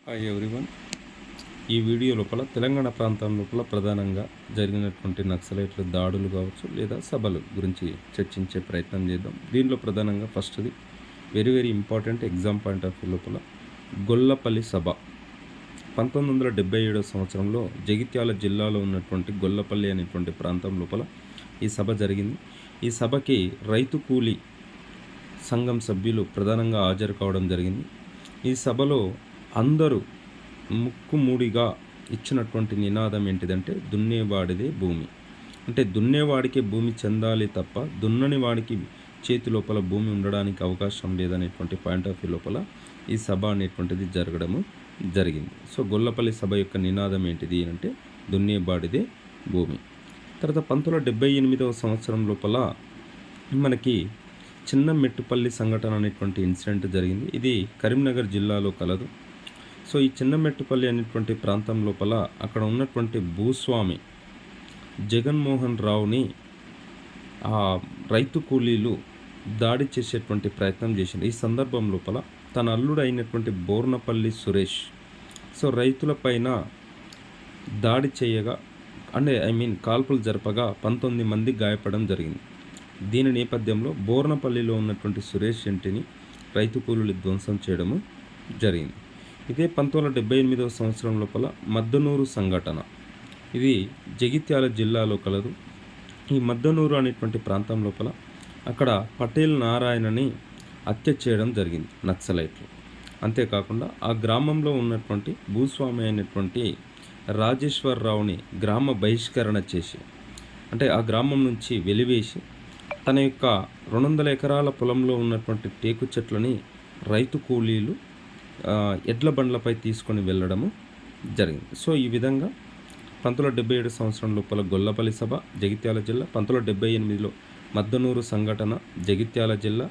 Hi everyone. ఈ video లోపల తెలంగాణ ప్రాంతం లోపల ప్రధానంగా జరిగినటువంటి నక్సలైట్ల దాడులు కావచ్చు లేదా సభలు గురించి చర్చించే ప్రయత్నం చేద్దాం. దీనిలో ప్రధానంగా ఫస్ట్ది very important exam point of view లోపల గొల్లపల్లి సభ 1977 సంవత్సరంలో జగిత్యాల జిల్లాలో ఉన్నటువంటి గొల్లపల్లి అనేటువంటి ప్రాంతం లోపల ఈ సభ జరిగింది. ఈ సభకి రైతు కూలీ సంఘం సభ్యులు ప్రధానంగా హాజరు కావడం జరిగింది. ఈ సభలో అందరూ ముక్కుమూడిగా ఇచ్చినటువంటి నినాదం ఏంటిదంటే దున్నేవాడిదే భూమి. అంటే దున్నేవాడికి భూమి చెందాలి తప్ప దున్నని వాడికి చేతి లోపల భూమి ఉండడానికి అవకాశం లేదనేటువంటి పాయింట్ ఆఫ్ వ్యూ లోపల ఈ సభ అనేటువంటిది జరగడము జరిగింది. సో గొల్లపల్లి సభ యొక్క నినాదం ఏంటిది అంటే దున్నేవాడిదే భూమి. తర్వాత 1978 సంవత్సరం లోపల మనకి చిన్న మెట్టుపల్లి సంఘటన అనేటువంటి ఇన్సిడెంట్ జరిగింది. ఇది కరీంనగర్ జిల్లాలో కలదు. సో ఈ చిన్న మెట్టుపల్లి అనేటువంటి ప్రాంతం లోపల అక్కడ ఉన్నటువంటి భూస్వామి జగన్మోహన్ రావుని ఆ రైతు కూలీలు దాడి చేసేటువంటి ప్రయత్నం చేసింది. ఈ సందర్భం లోపల తన అల్లుడు అయినటువంటి బోర్నపల్లి సురేష్ సో రైతులపైన దాడి చేయగా కాల్పులు జరపగా 19 మంది గాయపడడం జరిగింది. దీని నేపథ్యంలో బోర్నపల్లిలో ఉన్నటువంటి సురేష్ ఇంటిని రైతు కూలీలు ధ్వంసం చేయడము జరిగింది. ఇదే 1978 సంవత్సరం లోపల మద్దనూరు సంఘటన, ఇది జగిత్యాల జిల్లాలో కలదు. ఈ మద్దనూరు అనేటువంటి ప్రాంతం లోపల అక్కడ పటేల్ నారాయణని హత్య చేయడం జరిగింది నక్సలైట్లు. అంతేకాకుండా ఆ గ్రామంలో ఉన్నటువంటి భూస్వామి అయినటువంటి రాజేశ్వరరావుని గ్రామ బహిష్కరణ చేసి ఆ గ్రామం నుంచి వెలివేసి తన యొక్క 200 ఎకరాల పొలంలో ఉన్నటువంటి టేకు చెట్లని రైతు కూలీలు ఎడ్ల బండ్లపై తీసుకొని వెళ్ళడము జరిగింది. సో ఈ విధంగా 1977 సంవత్సరం లోపల గొల్లపల్లి సభ జగిత్యాల జిల్లా, 1978లో మద్దనూరు సంఘటన జగిత్యాల జిల్లా,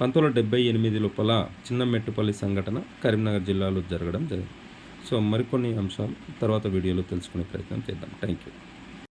1978 లోపల చిన్న మెట్టుపల్లి సంఘటన కరీంనగర్ జిల్లాలో జరగడం జరిగింది. సో మరికొన్ని అంశాలు తర్వాత వీడియోలో తెలుసుకునే ప్రయత్నం చేద్దాం. Thank you.